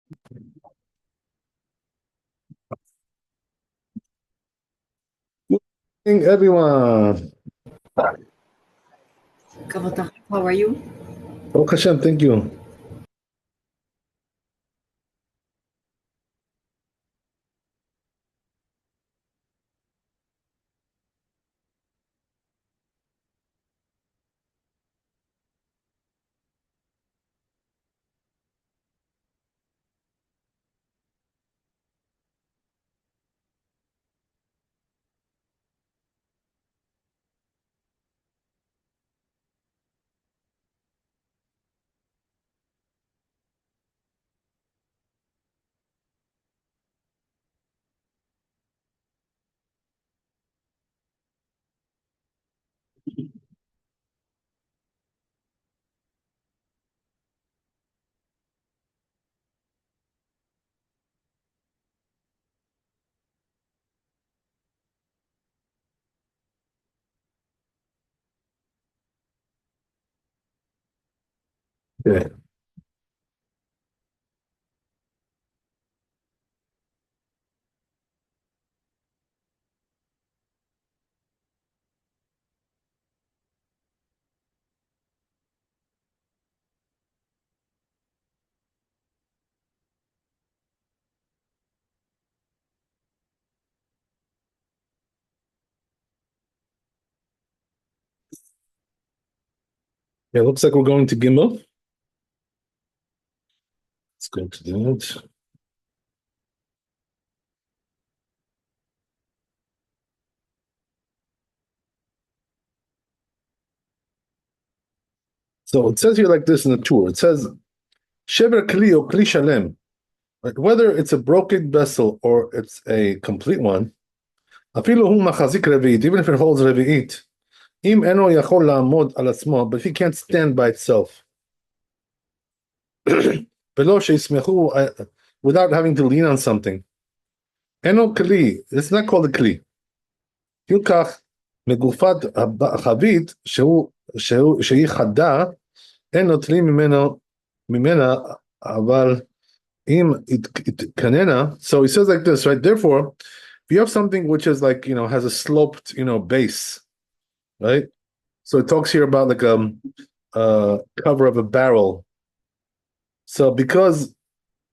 Good evening, everyone. How are you? Baruch Hashem, thank you. Yeah. Yeah, looks like we're going to Gimel. Let's go to that. So it says here like this in the tour. It says, Shever Kli or Kli Shalem. Right? Whether it's a broken vessel or it's a complete one, Afilu hu machazik revi'it, even if it holds revi'it, im eno yachol la'amod al atzmo, but if he can't stand by itself, Velo sheismechu, without having to lean on something. Eno Kli, it's not called a Kli. יוקח מגופת החבית שהיא חדה, אין נוטלים ממנה, אבל אם התקננה, so he says like this, right? Therefore, if you have something which is like, has a sloped, base, right? So it talks here about like cover of a barrel. So because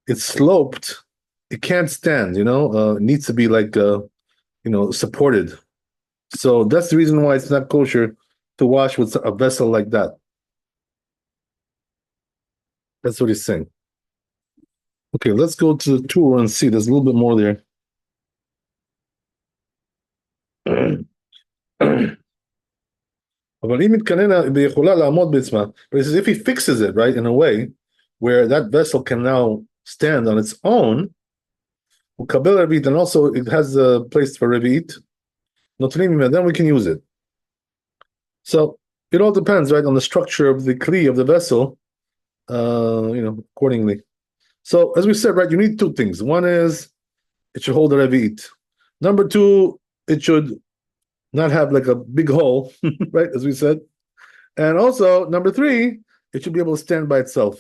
it's sloped, it can't stand, it needs to be like, supported. So that's the reason why it's not kosher to wash with a vessel like that. That's what he's saying. Okay, let's go to the tour and see. There's a little bit more there. But he says if he fixes it, right, in a way where that vessel can now stand on its own, and also it has a place for revit, then we can use it. So it all depends, right, on the structure of the kli of the vessel, accordingly. So as we said, right, you need two things. One is it should hold a revit. Number two, it should not have like a big hole, right, as we said. And also, number three, it should be able to stand by itself.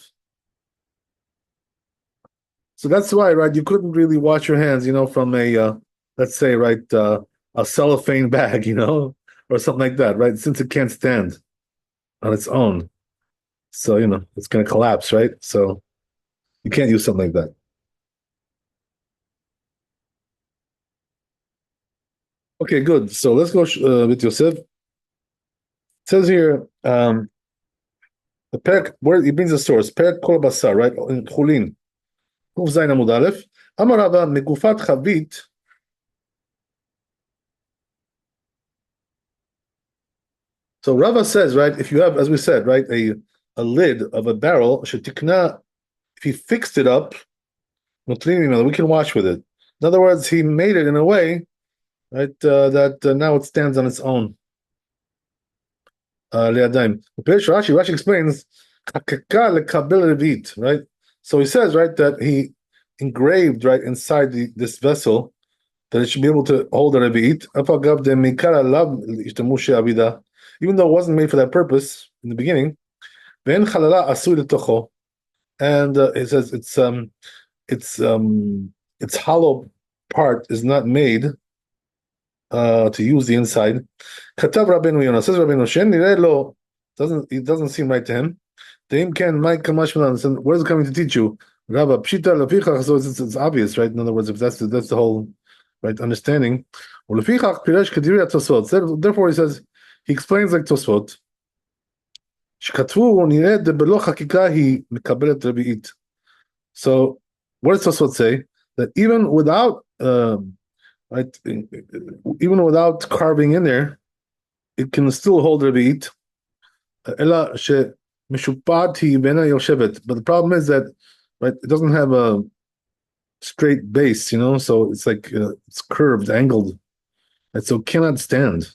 So that's why, right, you couldn't really wash your hands, from a, let's say, right, a cellophane bag, or something like that, right, since it can't stand on its own. So, it's going to collapse, right? So you can't use something like that. Okay, good. So let's go with Yosef. It says here, the perk, where he brings the source, perk kol basar, right? In Chulin, Kuf Zayin Amud Aleph, Amar Rava megufat chavit. So Rava says, right, if you have, as we said, right, a lid of a barrel, shetikna, if he fixed it up, we can wash with it. In other words, he made it in a way, right, that now it stands on its own. Rashi explains, right? So he says, right, that he engraved, right, inside this vessel that it should be able to hold a revit, even though it wasn't made for that purpose in the beginning. And it says it's its hollow part is not made to use the inside. Katav Rabbeinu Yonah, says Rabbeinu Shen Nirelo, it doesn't seem right to him. Deim Ken Mike Kamashmalan, what is it coming to teach you? Rabba Pshita Lefichach, so it's obvious, right? In other words, if that's the whole right understanding. Lefichach Piresh Kediri Tosfot. Therefore, he explains like Tosfot. שכתבו נראה בלא חקיקה היא מקבלת רביעית. So what does Tosfot say? That even without right, even without carving in there, it can still hold רביעית. אלא שמשופעת היא ואינה יושבת. But the problem is that right, it doesn't have a straight base, so it's like it's curved, angled, and so it cannot stand.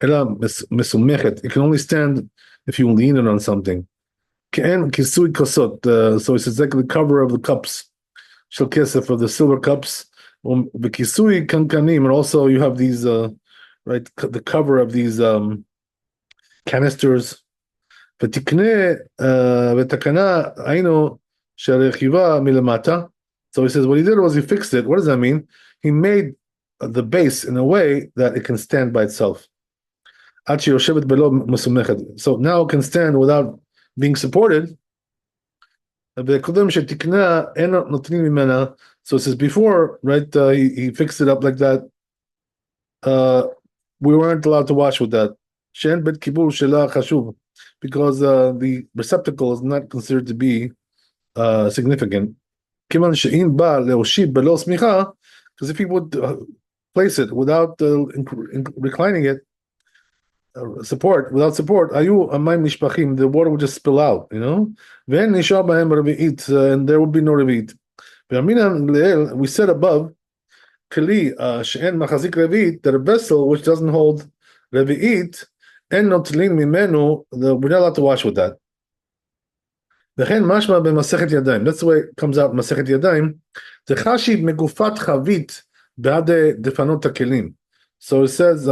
אלא מסומכת. It can only stand if you lean it on something. And kisui kosot, so it's exactly the cover of the cups, shel kesef, of the silver cups. The kisui kankanim, and also you have these, right, the cover of these canisters. V'tikne v'takana aino sherechiva milamata. So he says what he did was he fixed it. What does that mean? He made the base in a way that it can stand by itself. So now it can stand without being supported. So it says before, right, he fixed it up like that. We weren't allowed to wash with that. Because the receptacle is not considered to be significant. Because if he would place it without reclining it, without support, the water would just spill out, and there would be no revit. We said above, that a vessel which doesn't hold revi'it, we're not allowed to wash with that. That's the way it comes out in Masechet Yadayim. So it says,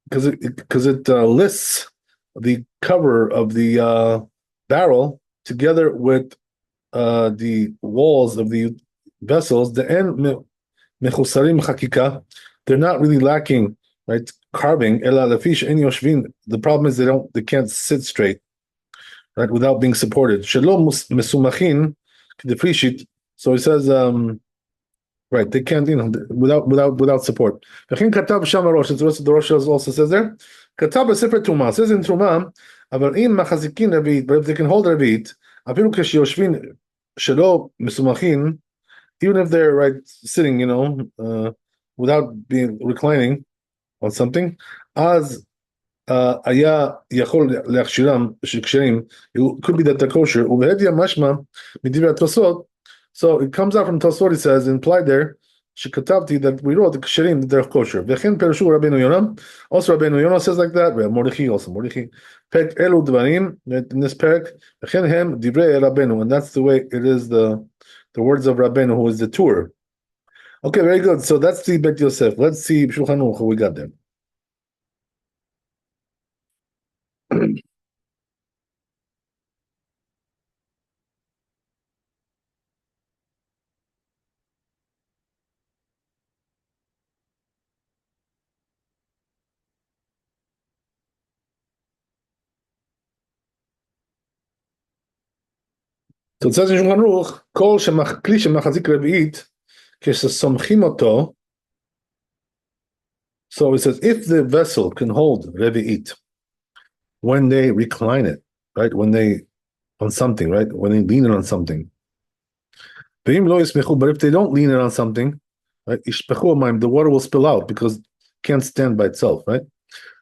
because it lists the cover of the barrel together with the walls of the vessels. They're not really lacking, right, carving. The problem is they can't sit straight, right, without being supported. So he says, right, they can't, without support. The Rosh also says there. Katab Sefer Truma says in Truma, but if they can hold Revit, even if they're right sitting, without being reclining on something, as היה יכול להכשירם שכשרים, it could be that they're kosher. ובהדיה משמע מדברי התוספות. So it comes out from Tosfot, it says, implied there, שכתבתי, that we wrote the ksherim, that they're kosher. וכן פירשו רבנו יונה, also רבנו יונה says like that, מרדכי also, מרדכי, פרק אלו דברים, in this פרק, וכן הם דברי רבנו, and that's the way it is the words of Rabbeinu, who is the tour. Okay, very good. So that's the Bet Yosef. Let's see Shulchan Aruch, who we got there. So it says in Shulchan Aruch, כל כלי שמחזיק רביעית, כשסומכים אותו, so it says, if the vessel can hold revi'it, when they recline it, right, on something, right, when they lean it on something, but if they don't lean it on something, right, the water will spill out because it can't stand by itself, right?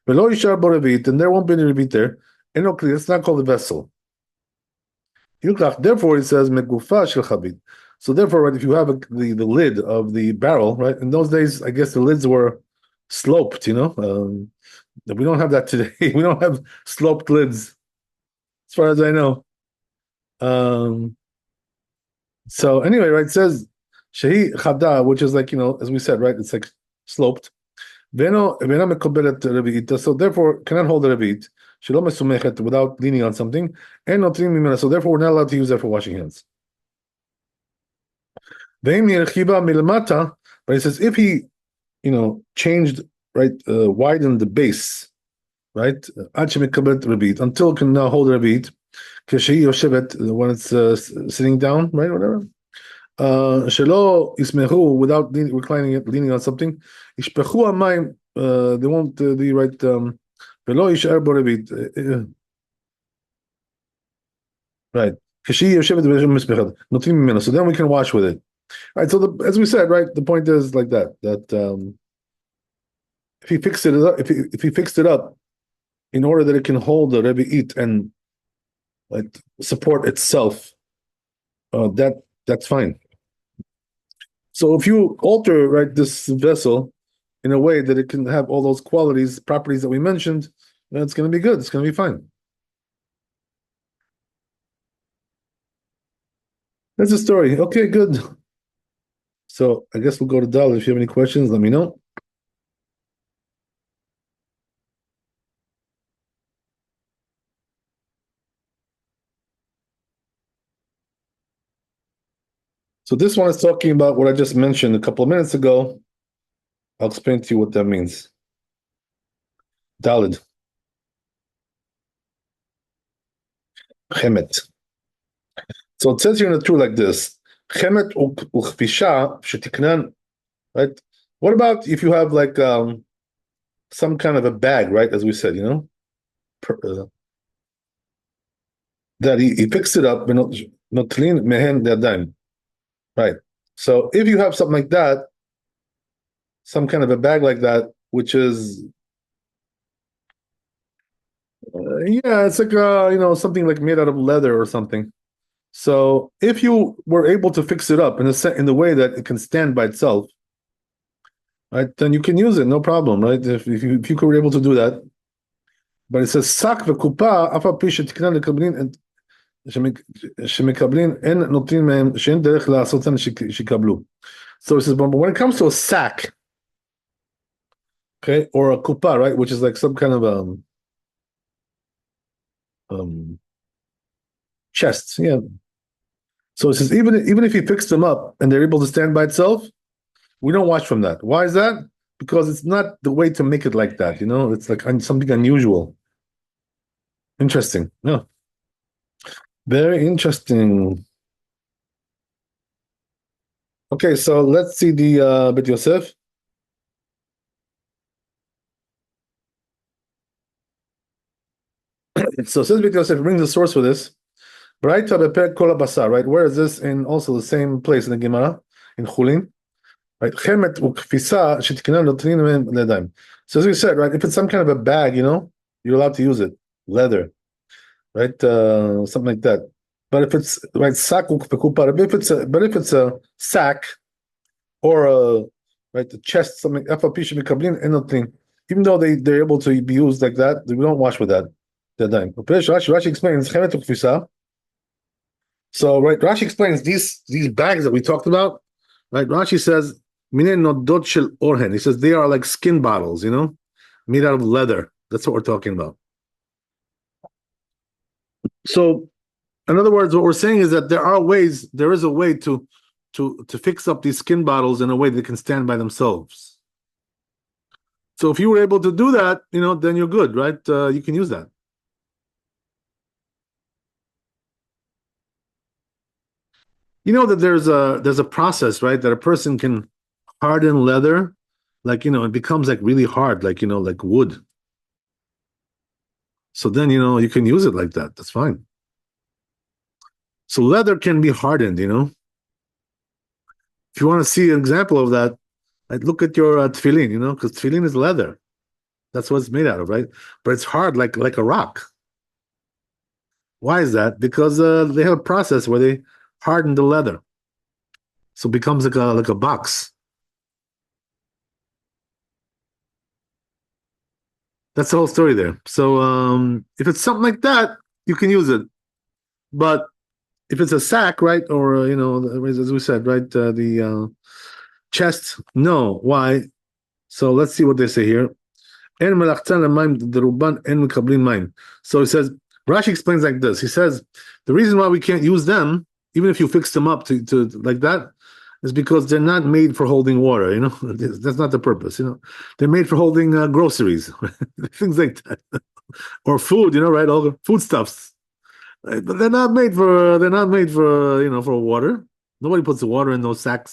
And there won't be any revi'it there. It's not called a vessel. Therefore, it says megufa shel chabit. So therefore, right, if you have the lid of the barrel, right, in those days, I guess the lids were sloped. We don't have that today. We don't have sloped lids, as far as I know. So anyway, right, it says shehi chada, which is like, as we said, right, it's like sloped. So therefore, cannot hold the revit. Without leaning on something, so therefore we're not allowed to use that for washing hands. But he says if he, changed, right, widened the base, right, until it can now hold ravit, when it's sitting down, right, whatever. שלא ישמחו without reclining it, leaning on something, ישפכו המים, they won't be right, ולא יישאר בו רביעית. Right. כשהיא יושבת במשפחת, נותנים ממנו, so then we can wash with it. Right, so as we said, right, the point is like that if he fixed it up, if he fixed it up in order that it can hold the revi'it and like support itself, that's fine. So if you alter, right, this vessel in a way that it can have all those qualities, properties that we mentioned, then it's going to be good. It's going to be fine. That's the story. Okay, good. So I guess we'll go to Dal. If you have any questions, let me know. So this one is talking about what I just mentioned a couple of minutes ago. I'll explain to you what that means. Dalid. Chemet. So it says here in the Torah like this. Chemet uchfisha shetiknan. Right? What about if you have like some kind of a bag, right? As we said, that he fixed it up, notlin mehen yadayim. Right. So if you have something like that, some kind of a bag like that, which is, it's like something like made out of leather or something. So if you were able to fix it up in the way that it can stand by itself, right, then you can use it, no problem, right? If you were able to do that, but it says sak v'kupa afa pi shetiknan lekablin and שמקבלים אין נותנים מהם שאין דרך לעשותם שיקבלו. So it says, but when it comes to a sack, okay, or a kupa, right, which is like some kind of chest, yeah. So it says even if you fix them up and they're able to stand by itself, we don't wash from that. Why is that? Because it's not the way to make it like that, it's like something unusual. Interesting, yeah. Very interesting. Okay, so let's see the Beit Yosef. So since Beit Yosef brings the source for this, right? Right? Where is this? In also the same place in the Gemara in Chulin, right? So as we said, right? If it's some kind of a bag, you're allowed to use it, leather. Right, something like that. But if it's right, sack, but if it's a sack or a chest, something, even though they're able to be used like that, we don't wash with that. Rashi explains. So right, Rashi explains these bags that we talked about. Right, Rashi says he says they are like skin bottles, made out of leather. That's what we're talking about. So, in other words, what we're saying is that there is a way to fix up these skin bottles in a way that can stand by themselves. So if you were able to do that, then you're good, right? You can use that. You know that there's a process, right? That a person can harden leather, like it becomes like really hard, like like wood. So then, you can use it like that. That's fine. So leather can be hardened, If you want to see an example of that, like look at your tefillin, because tefillin is leather. That's what it's made out of, right? But it's hard like a rock. Why is that? Because they have a process where they harden the leather. So it becomes like a box. That's the whole story there. So if it's something like that, you can use it. But if it's a sack, right, or as we said, right, the chest, no. Why? So let's see what they say here. So he says, Rashi explains like this. He says the reason why we can't use them, even if you fix them up to like that, is because they're not made for holding water. That's not the purpose. They're made for holding groceries, things like that, or food. Right? All the foodstuffs. Right? But they're not made for for water. Nobody puts the water in those sacks.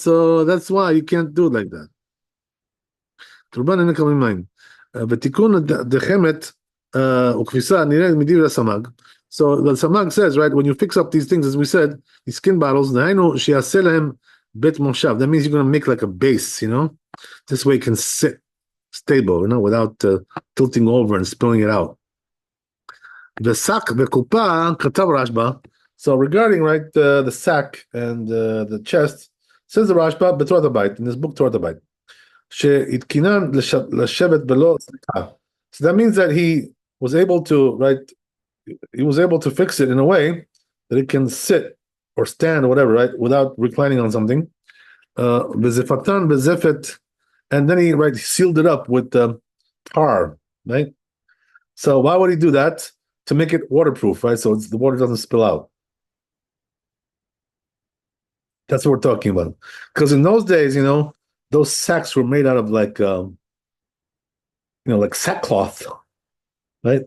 So that's why you can't do it like that. תורבן אין לקבל מים. ותיקון דחמת וכביסה נראה מדברי הסמ"ג. So the Samag says, right, when you fix up these things, as we said, these skin bottles, דהיינו שיעשה להם בית מושב. That means you're going to make like a base, This way it can sit stable, without tilting over and spilling it out. ושק וקופה כתב רשב"א. So regarding, right, the sack and the chest, says the Rashba בתורת הבית, in this book תורת הבית. שהתקינן לשבת בלא סליחה. So that means that he was able to fix it in a way that it can sit or stand or whatever, right, without reclining on something. Bezefatan bezefet, and then he sealed it up with tar, right? So why would he do that? To make it waterproof, right? So the water doesn't spill out. That's what we're talking about. Because in those days, those sacks were made out of like sackcloth, right?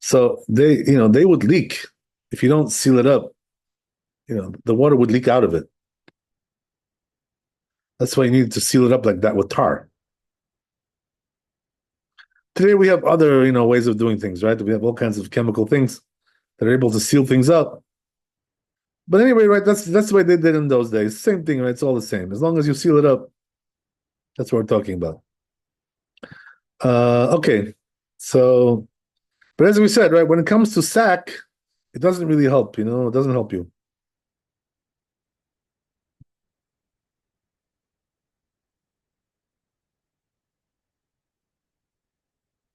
So they would leak if you don't seal it up. The water would leak out of it. That's why you need to seal it up like that with tar. Today we have other ways of doing things, right? We have all kinds of chemical things that are able to seal things up. But anyway, right? That's the way they did in those days. Same thing, right? It's all the same. As long as you seal it up, that's what we're talking about. Okay, so, but as we said, right, when it comes to sack, it doesn't really help, it doesn't help you.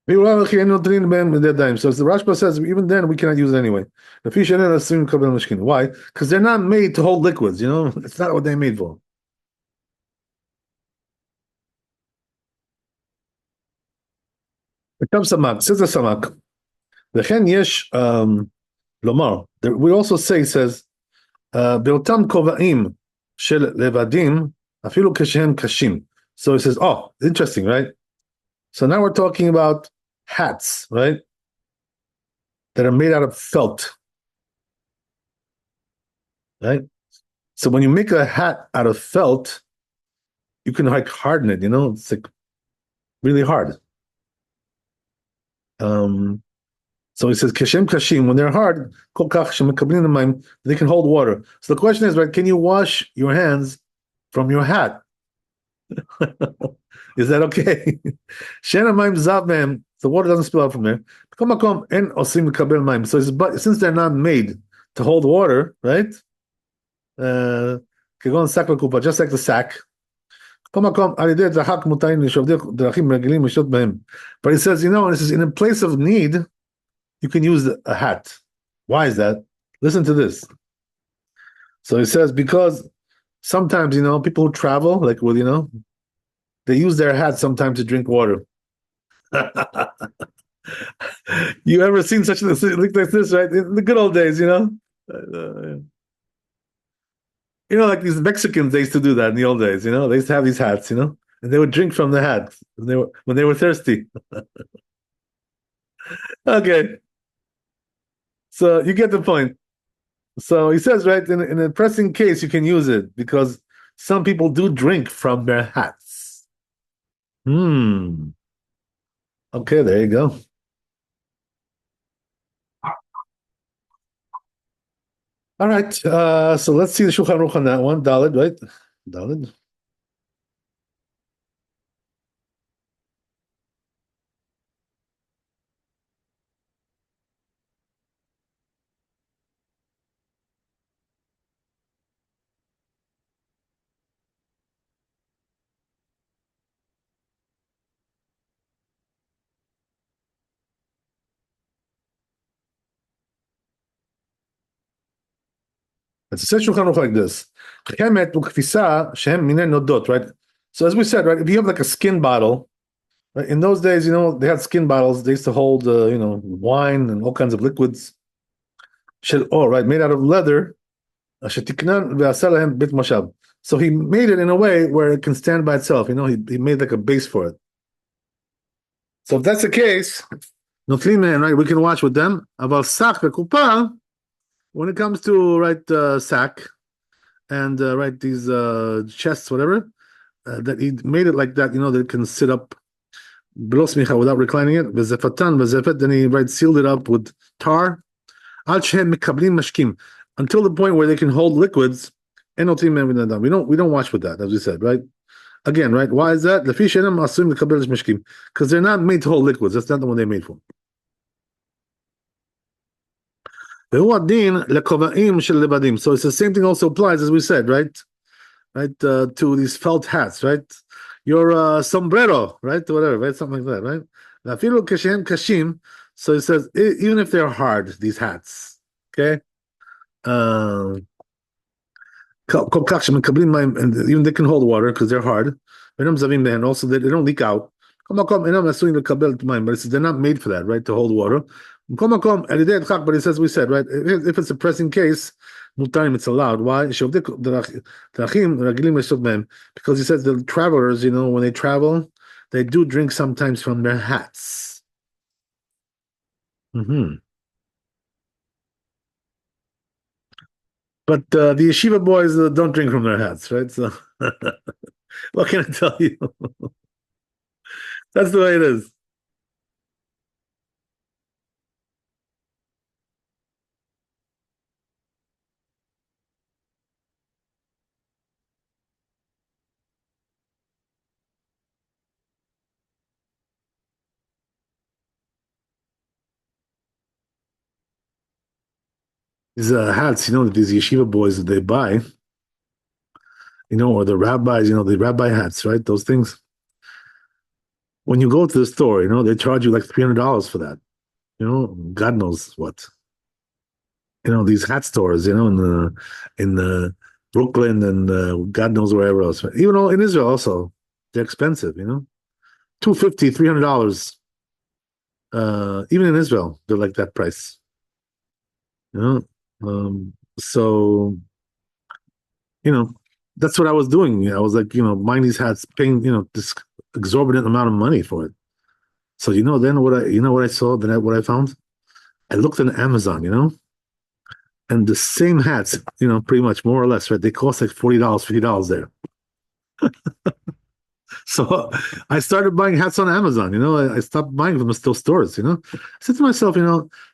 So as the Rashba says, even then we cannot use it anyway. Why? Because they're not made to hold liquids, it's not what they're made for. Says the Samak. וכן יש לומר, we also say, says, באותם כובעים של לבדים, אפילו כשהם קשים. So it says, oh, interesting, right? So now we're talking about hats, right? That are made out of felt, right? So when you make a hat out of felt, you can harden it, it's like really hard. So he says, Keshem Kashim, when they're hard, they can hold water. So the question is, right, can you wash your hands from your hat? Is that okay? The water doesn't spill out from there. So since they're not made to hold water, right? Just like the sack. But he says, in a place of need, you can use a hat. Why is that? Listen to this. So he says, because sometimes, people who travel, like with, they use their hats sometimes to drink water. You ever seen such a thing like this, right? In the good old days, like these Mexicans, they used to do that in the old days, they used to have these hats, and they would drink from the hat when they were thirsty. Okay. So you get the point. So he says, right, in a pressing case, you can use it because some people do drink from their hats. Okay, there you go. All right, so let's see the Shulchan Aruch on that one. Daled, right? Daled. It's a Shulchan Aruch like this. Chemet ukfisa shehem minei nodot, right? So as we said, right, if you have like a skin bottle, right, in those days, they had skin bottles. They used to hold, wine and all kinds of liquids. Right, made out of leather. שתקנן ועשה להם בית מושב. So he made it in a way where it can stand by itself. He made like a base for it. So if that's the case, נוטלים מהם, right, we can watch with them. אבל שק וקופה, when it comes to, right, sack and, right, these chests, whatever, that he made it like that, that it can sit up below smicha without reclining it. וזפתן וזפת, then he, right, sealed it up with tar. עד שהם מקבלים משקים, until the point where they can hold liquids. We don't watch with that, as we said, right? Again, right? Why is that? Because they're not made to hold liquids. That's not the one they're made for. So it's the same thing also applies, as we said, right? Right, to these felt hats, right? Your sombrero, right? Whatever, right? Something like that, right? So it says, even if they're hard, these hats, okay? And even they can hold water because they're hard. And also they don't leak out. But it says they're not made for that, right? To hold water. But it says, we said, right? If it's a pressing case, it's allowed. Why? Because he says the travelers, when they travel, they do drink sometimes from their hats. But the yeshiva boys don't drink from their hats, right? So what can I tell you? That's the way it is. These hats, that these yeshiva boys that they buy, or the rabbis, the rabbi hats, right? Those things. When you go to the store, they charge you like $300 for that. God knows what. These hat stores, in the Brooklyn and God knows wherever else. Even in Israel also, they're expensive. $250, $300. Even in Israel, they're like that price. So that's what I was doing. I was like, buying these hats, paying, this exorbitant amount of money for it. So then what I saw, then what I found, I looked on Amazon, and the same hats, pretty much more or less, right? They cost like $40, $50 there. So I started buying hats on Amazon. I stopped buying from the still stores. I said to myself,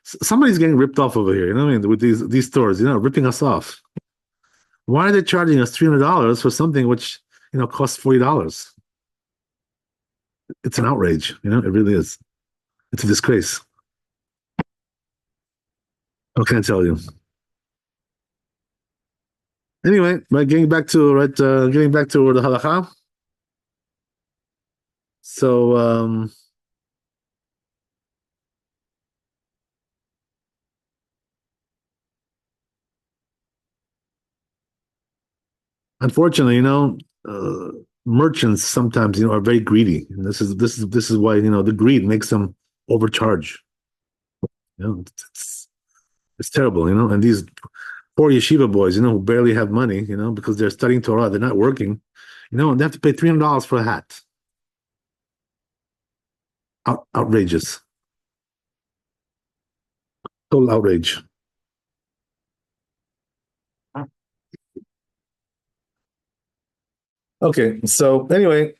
somebody's getting ripped off over here. I mean, with these stores, ripping us off. Why are they charging us $300 for something which costs $40? It's an outrage. It really is. It's a disgrace. What can I tell you? Anyway, right, getting back to the halacha. So unfortunately, merchants sometimes are very greedy, and this is why the greed makes them overcharge. It's terrible, and these poor yeshiva boys, who barely have money, because they're studying Torah, they're not working, and they have to pay $300 for a hat. Outrageous. Total outrage. Okay, so anyway,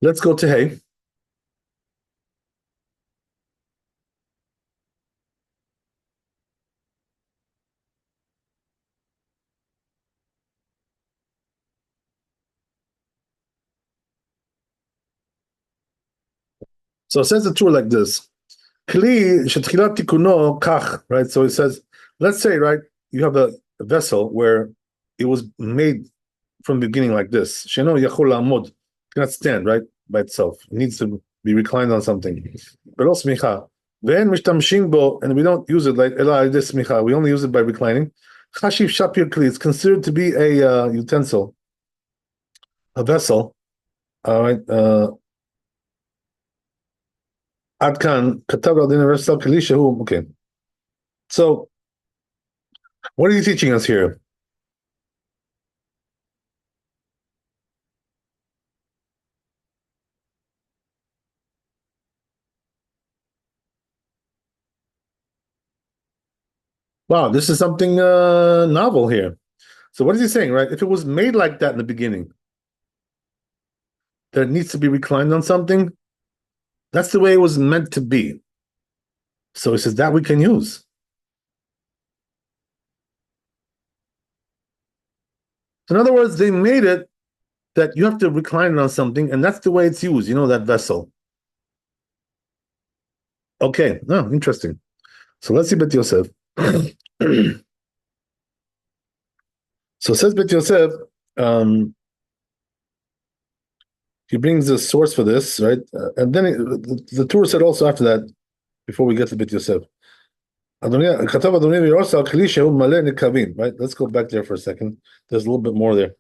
let's go to Hay. So it says the Torah like this. Kli shetchilat tikuno kach, right? So it says, let's say, right, you have a vessel where it was made from the beginning like this. Sheno yachol la'amod, cannot stand, right, by itself. It needs to be reclined on something. Belo smicha. Ve'en mishtamshin bo, and we don't use it like ela this smicha. We only use it by reclining. Chashiv shapir kli. It's considered to be a utensil. a vessel. All right. Adkan katav al universal kalishahu. Okay. So what are you teaching us here? Wow, this is something novel here. So what is he saying, right? If it was made like that in the beginning, that it needs to be reclined on something, that's the way it was meant to be. So he says that we can use. So in other words, they made it that you have to recline it on something, and that's the way it's used, that vessel. Okay, no, interesting. So let's see Bet Yosef. So says Bet Yosef, um, he brings a source for this, right? And then the Torah said also after that, before we get to Bet Yosef. כתב אדוני ויורס על כלי שהוא מלא נקבים, right? Let's go back there for a second. There's a little bit more there.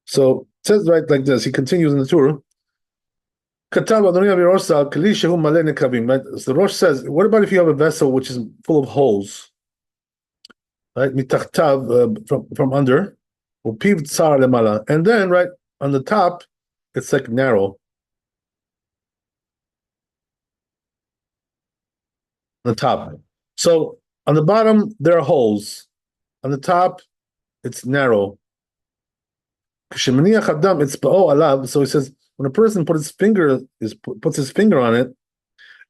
So it says right like this. He continues in the Torah. כתב אדוני ויורס על כלי שהוא מלא נקבים, right? So the Rosh says, what about if you have a vessel which is full of holes, right? מתחתיו, from under, ופיו צר למעלה, and then right on the top, it's like narrow. On the top. So on the bottom there are holes. On the top, it's narrow. So he says, when a person puts his finger on it,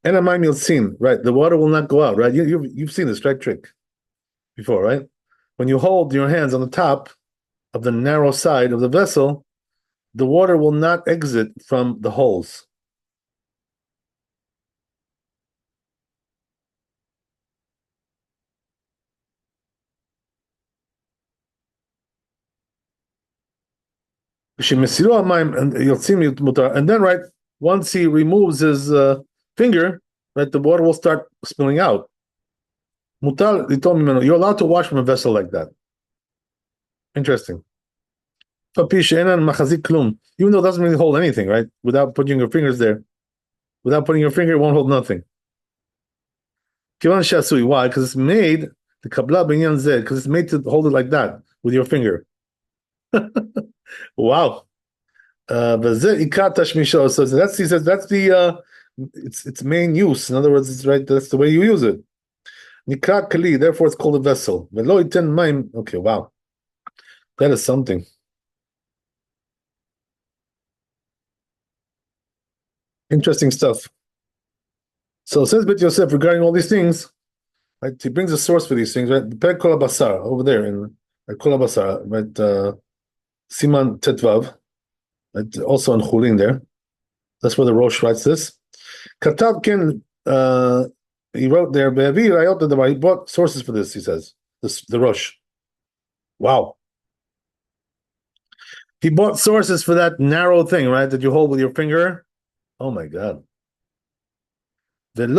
enamine you'll right? The water will not go out, right? You've seen this trick before, right? When you hold your hands on the top of the narrow side of the vessel, the water will not exit from the holes. And then, right, once he removes his finger, right, the water will start spilling out. You're allowed to wash from a vessel like that. Interesting. Even though it doesn't really hold anything, right? Without putting your fingers there. Without putting your finger, it won't hold nothing. Why? Because it's made, the kabla binyan zed, because it's made to hold it like that, with your finger. Wow. So that's, he says, that's the its main use. In other words, it's right, that's the way you use it. Nikra kali, therefore it's called a vessel. Okay, wow. That is something. Interesting stuff. So says Bet Yosef regarding all these things, right? He brings a source for these things, right? Per Kol Basar over there in Kol Basar, right? Siman Tetvav, right? Also in Chulin there. That's where the Rosh writes this. Katav Ken, he wrote there, he bought sources for this, he says. The Rosh. Wow. He bought sources for that narrow thing, right? That you hold with your finger. Oh my God. So he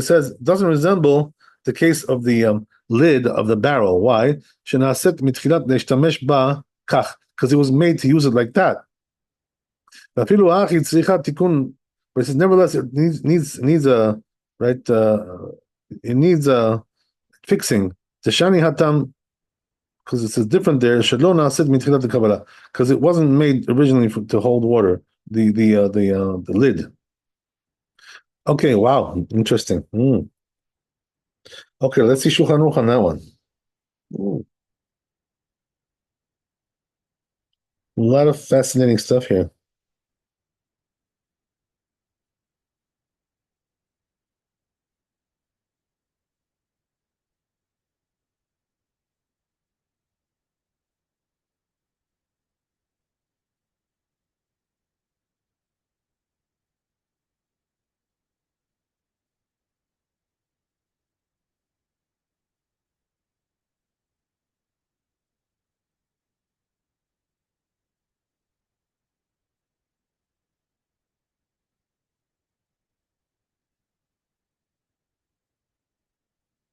says it doesn't resemble the case of the lid of the barrel. Why? Because it was made to use it like that. But he says nevertheless it needs a right. It needs a fixing. The shani hatam, because it's different there. Because it wasn't made originally to hold water. The lid. Okay, wow, interesting. Okay, let's see Shulchan Aruch on that one. Ooh, a lot of fascinating stuff here.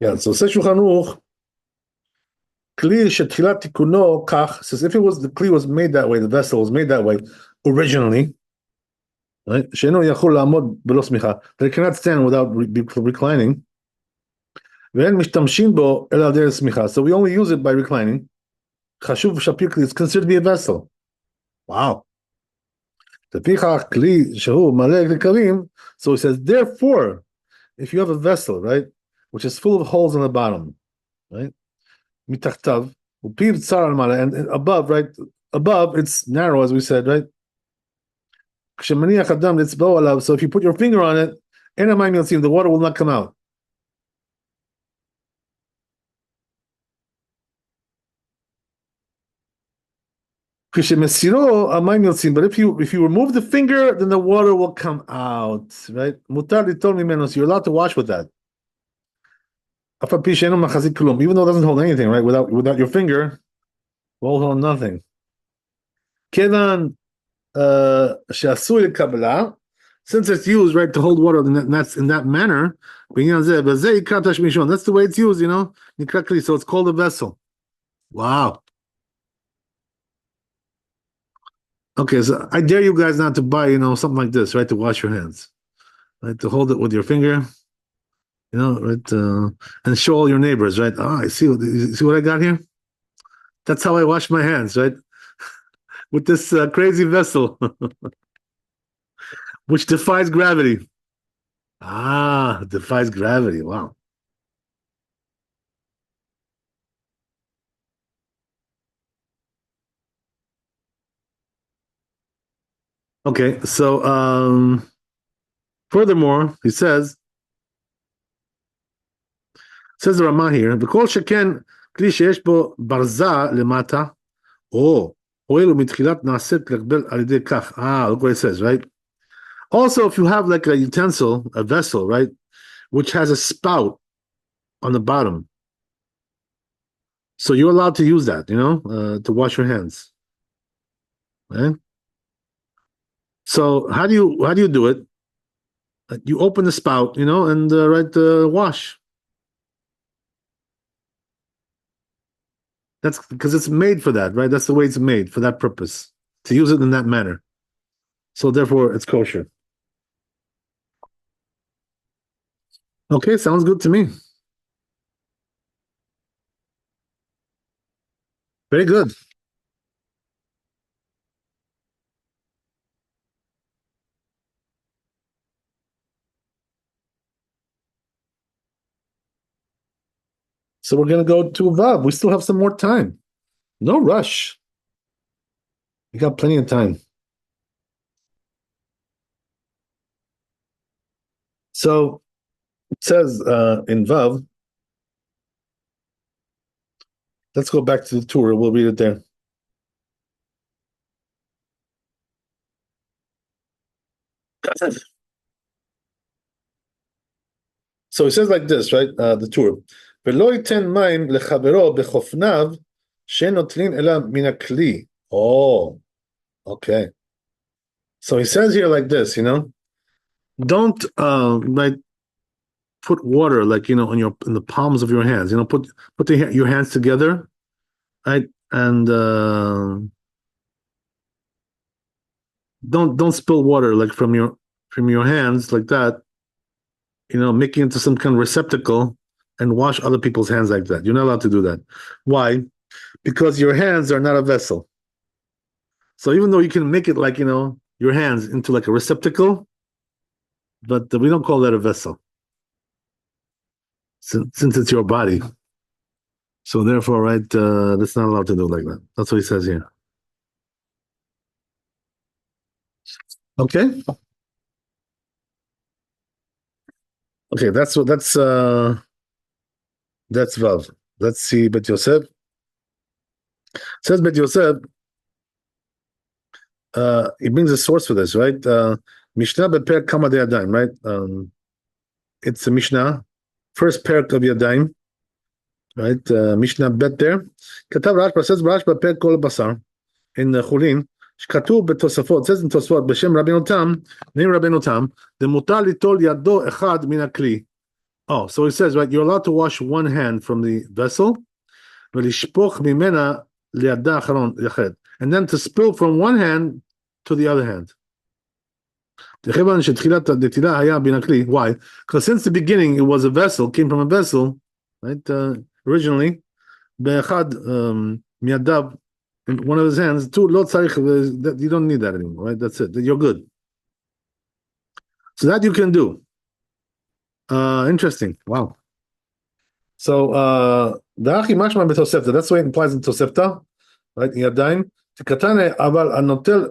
Yeah, so says Shulchan Aruch, כלי שתחילת תיקונו כך, says if the kli was made that way, the vessel was made that way originally, right? שאינו יכול לעמוד בלא סמיכה, that it cannot stand without reclining, ואין משתמשים בו אלא על דרך סמיכה, so we only use it by reclining. חשוב שהפיר כלי is considered to be a vessel. Wow. לפיכך כלי שהוא מלא לכלים, so he says, therefore, if you have a vessel, right, which is full of holes on the bottom, right, מתחתיו, ופיו צר על מעלה, and above, right, above, it's narrow, as we said, right, כשמניח אדם לצבעו עליו, so if you put your finger on it, אין המים יוצאים, the water will not come out. כשמסירו, המים יוצאים, but if you remove the finger, then the water will come out, right? מותר ליטול ממנו, so you're allowed to wash with that. אף על פי שאינו מחזיק כלום, even though it doesn't hold anything, right? Without your finger, it won't hold nothing. כיוון שעשוי לקבלה, since it's used, right, to hold water, and that's in that manner, בעניין זה, וזה יקרא תשמישון, that's the way it's used, you know, נקרא כלי, so it's called a vessel. Wow. Okay, so I dare you guys not to buy, you know, something like this, right, to wash your hands, right, to hold it with your finger, you know, right, and show all your neighbors, right? Oh, you see what I got here? That's how I wash my hands, right? With this crazy vessel, which defies gravity. Ah, defies gravity. Wow. Okay, so furthermore, he says the Ramah here, וכל שכן כלי שיש בו ברזה למטה, או הואיל ומתחילת נעשית לקבל על ידי כך. Look what it says, right? Also, if you have like a utensil, a vessel, right, which has a spout on the bottom, so you're allowed to use that, you know, to wash your hands. Okay? So how do you do it? You open the spout, you know, and wash. That's because it's made for that, right? That's the way it's made, for that purpose, to use it in that manner. So therefore, it's kosher. Okay, sounds good to me. Very good. So we're going to go to Vav. We still have some more time. No rush. We got plenty of time. So it says in Vav, let's go back to the Torah. We'll read it there. So it says like this, right? The Torah. ולא ייתן מים לחברו בחופניו שנוטלין אלא מן הכלי. Oh, okay. So he says here like this, you know, don't like put water like, you know, in the palms of your hands, you know, put your hands together, right? And don't spill water like from your hands like that, you know, make it into some kind of receptacle and wash other people's hands like that. You're not allowed to do that. Why? Because your hands are not a vessel. So even though you can make it like, you know, your hands into like a receptacle, but we don't call that a vessel since it's your body. So therefore, right, that's not allowed to do like that. That's what he says here. Okay. Okay, that's Vav. Let's see Bet Yosef. It says Bet Yosef, he brings a source for this, right? Mishnah beper kama de yadayim, right? It's a Mishnah, first parak of Yadayim, right? Mishnah bet there. כתב רשב"א, says רשב"א בפרק כל הבשר, in חולין, שכתוב בתוספות, says in תוספות, בשם רבנו תם, name רבנו תם, דמותר ליטול ידו אחד מן הכלי. Oh, so he says, right, you're allowed to wash one hand from the vessel, ולשפוך ממנה לידה אחרון יחד. And then to spill from one hand to the other hand. כיוון שתחילת הנטילה היה בין הכלי, why? Because since the beginning it was a vessel, came from a vessel, right? Originally, באחד מידיו, in one of his hands, לא צריך, you don't need that anymore, right? That's it, you're good. So that you can do. Interesting, wow. So, דאחי משמע בתוספתא, that's the way it implies in תוספתא, right? ידיים, קטנה, אבל הנוטל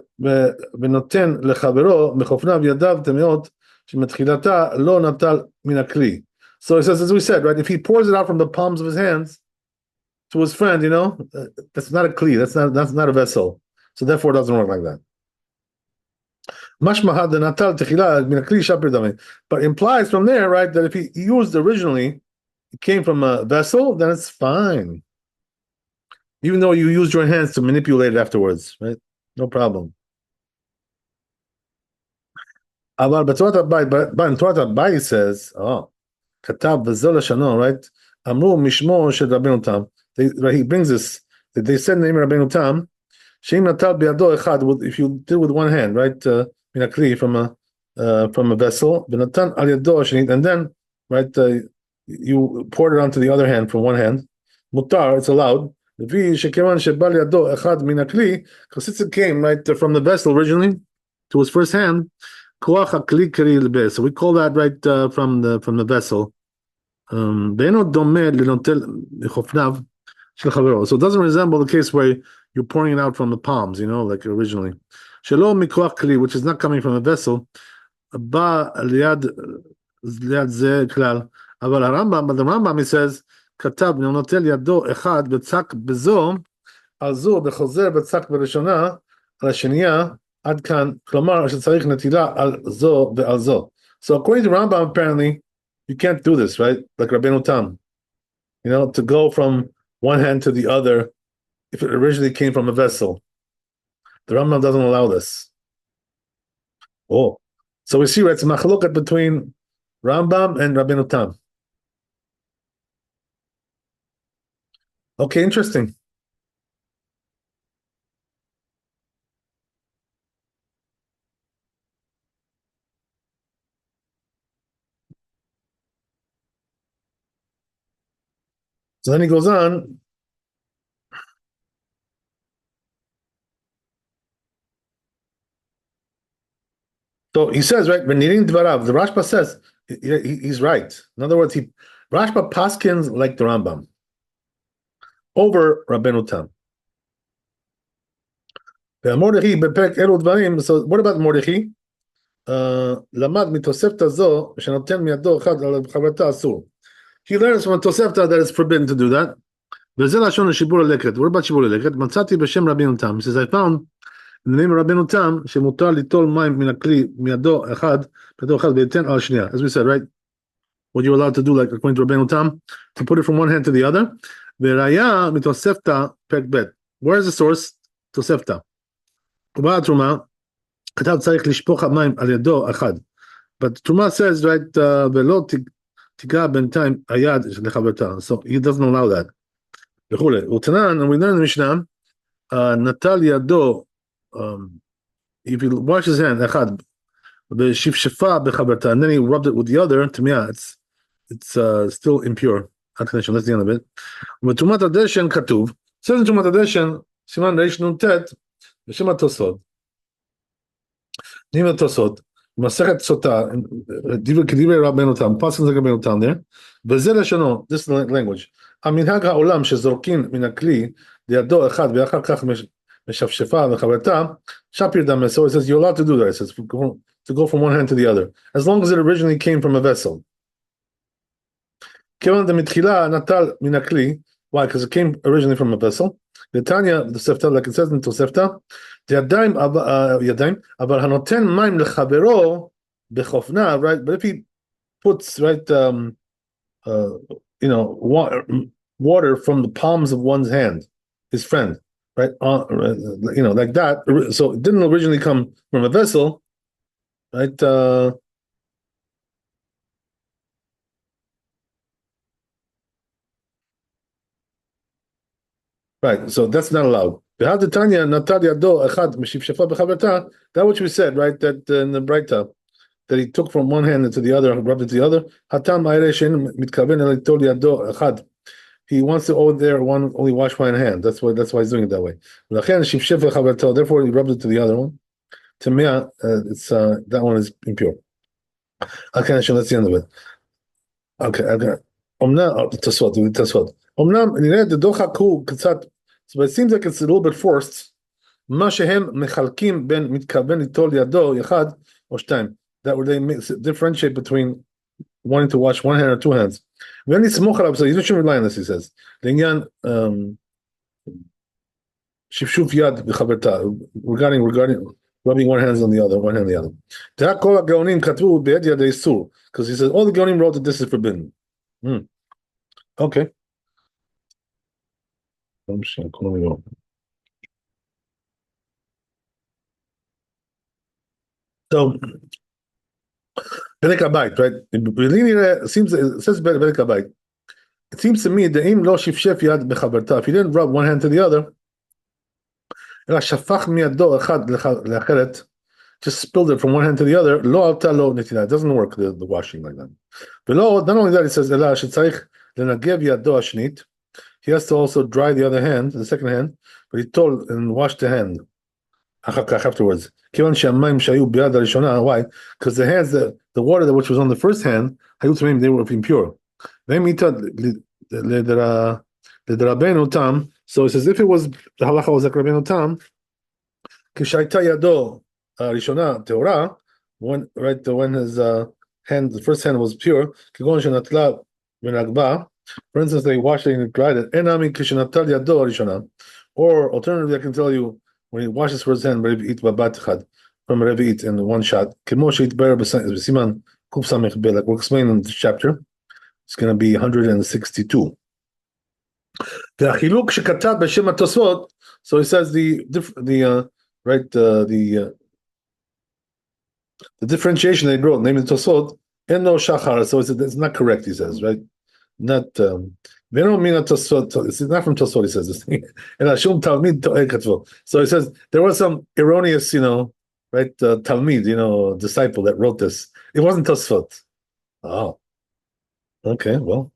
ונותן לחברו מחופניו ידיו טמאות שמתחילתה לא נטל מן הכלי. So he says, as we said, right, if he pours it out from the palms of his hands to his friend, that's not a kli, that's not a vessel. So therefore it doesn't work like that. משמע דנטל תחילה מן הכלי שפיר דמי. But implies from there, right, that if he used originally, it came from a vessel, then it's fine. Even though you used your hands to manipulate it afterwards, right? No problem. אבל בתורת הבית says, כתב וזו לשונו, right? אמרו משמו של רבנו תם. He brings this, they said in the name of רבנו תם, שאם נטל בידו אחד, if you did with one hand, right? מן הכלי, from a vessel, ונתן על ידו השני, and then, right, you poured it onto the other hand from one hand, מותר, it's allowed, לפי שכיוון שבא לידו אחד מן הכלי, because since it came, right, from the vessel originally, to his first hand, כוח הכלי קרי לבס. So we call that, right, from the vessel. ואינו דומה לנוטל מחופניו של חברו. So it doesn't resemble the case where you're pouring it out from the palms, like originally. שלא מכוח כלי, which is not coming from a vessel, בא ליד זה כלל. אבל הרמב"ם, he says, כתב, נוטל ידו אחד וצק בזו, על זו וחוזר וצק בראשונה, על השנייה, עד כאן, כלומר שצריך נטילה על זו ועל זו. So according to Rambam, apparently, you can't do this, right? Like Rabbeinu Tam. To go from one hand to the other, if it originally came from a vessel. The Rambam doesn't allow this. So we see, right, it's a machlokat between Rambam and Rabbeinu Tam. Okay, interesting. So then he goes on. So he says, right, Benirin Dvarav, the Rashba says, he's right. In other words, Rashba paskins like the Rambam over Rabbeinu Tam. So what about Mordechai? למד מתוספתא זו, שנותן מידו אחד על חברתה אסור. He learns from a Tosefta that it's forbidden to do that. וזה לשון השיבול הלקט. What about שיבול הלקט? מצאתי בשם רבינו תם. He says, I found in the name of רבינו תם, שמותר ליטול מים מן הכלי מידו אחד וייתן על השנייה. As we said, right? What you're allowed to do, like according to רבינו תם, to put it from one hand to the other. וראיה מתוספתא פרק ב'. Where is the source? תוספתא. ובאה התרומה, כתב צריך לשפוך המים על ידו אחד. But תרומה says, right, ולא תיגע בינתיים היד לחברתה. So he doesn't allow that. וכולי. ותנן, and we learn in the Mishnah, נטל ידו, if you wash his hand, אחד, בשפשפה בחברתה, and then he rubbed it with the other, טמאה, it's still impure. That's the end of it. ותרומת הדשן כתוב, says in תרומת הדשן, סימן ריש נ"ט, בשם התוספות. נימה תוספות, מסכת סוטה, כדברי רבנו תם, פסק זה רבנו תם there, וזה לשונו, this is the language, המנהג העולם שזורקים מן הכלי לידו אחד ואחר כך משפשפה וחברתה, שפיר דמה, so it says you're allowed to do that, it says to go from one hand to the other, as long as it originally came from a vessel. כיוון דמתחילה נטל מן הכלי, why? Because it came originally from a vessel. The Tanya, the Sefta, like it says in Tosefta, ידיים, אבל הנותן מים לחברו בחופנה, right? But if he puts, right, water from the palms of one's hand, his friend, right, like that. So it didn't originally come from a vessel, right? Right, so that's not allowed. That which we said, right, that in the Braita, that he took from one hand into the other and rubbed it to the other. He wants to over there only wash one hand. That's why he's doing it that way. Therefore, he rubbed it to the other one. To me, it's that one is impure. Okay, that's the end of it. Okay. תסוד. אמנם נראה את הדוחק הוא קצת, but it seems like it's a little bit forced. מה שהם מחלקים בין מתכוון ליטול ידו אחד או שתיים. That where they differentiate between wanting to wash one hand or two hands. ואין לסמוך עליו, so you shouldn't rely on this, he says. לעניין שפשוף יד בחברתה, regarding rubbing one hand on the other, one hand on the other. דעה כל הגאונים כתבו ביד יד האיסור, because he says all the gaonim wrote that this is forbidden. Okay. So, Bedek Habayit, right? It says Bedek Habayit. It seems to me that im lo shifshef yad bechaberta, if you didn't rub one hand to the other, אלא שפך מידו אחד לאחרת, just spilled it from one hand to the other, לא עלתה לו נטילה. It doesn't work, the washing like that. Not only that, it says, אלא שצריך לנגב ידו השנית, he has to also dry the other hand, the second hand, but he told and wash the hand afterwards. כיוון שהמים שהיו ביד הראשונה, why? Because the hands, the water that which was on the first hand, היו טמאים, they were impure. והם איתה לדרבנו תם, so it says if it was, the halacha was like רבנו תם, כשהייתה ידו הראשונה טהורה, when his hand, the first hand was pure, כגון שנטלה ונגבה, for instance, they washed it and dried it, enami כשנטל ידו הראשונה, or alternatively, I can tell you, when he washes for his hand, רביעית בבת אחד, from רביעית in one shot, כמו שהתברר בסימן קס"ב, like we'll explain in this chapter, it's going to be 162. והחילוק שכתב בשם התוספות, so he says the differentiation they wrote, namely Tosod, and no shachar, so it's not correct, he says, right? Not, they don't mean a Tosod, it's not from Tosod, he says this thing. And Ashum Talmid Katvo. So he says there was some erroneous, right, Talmid, disciple that wrote this. It wasn't Tosod. Oh, okay, well,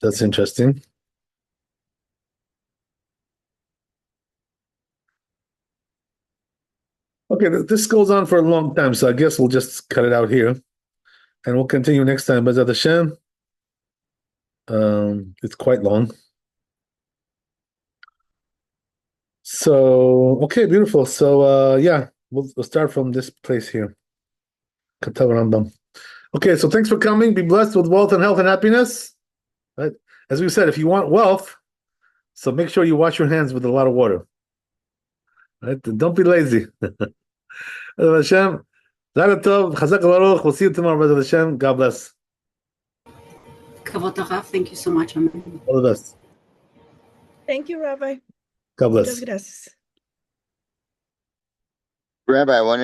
that's interesting. Okay, this goes on for a long time, so I guess we'll just cut it out here, and we'll continue next time. B'ezrat Hashem. It's quite long. So, okay, beautiful. So, yeah, we'll start from this place here. Katav Rambam. Okay, so thanks for coming. Be blessed with wealth and health and happiness. Right? As we said, if you want wealth, so make sure you wash your hands with a lot of water. Right? Don't be lazy. Hashem, Laila Tov, Chazak Baruch. We'll see you tomorrow, B'ezrat Hashem. God bless. Kavod Harav, thank you so much. Amen. All the best. Thank you, Rabbi. God bless. Muchas gracias. Rabbi, one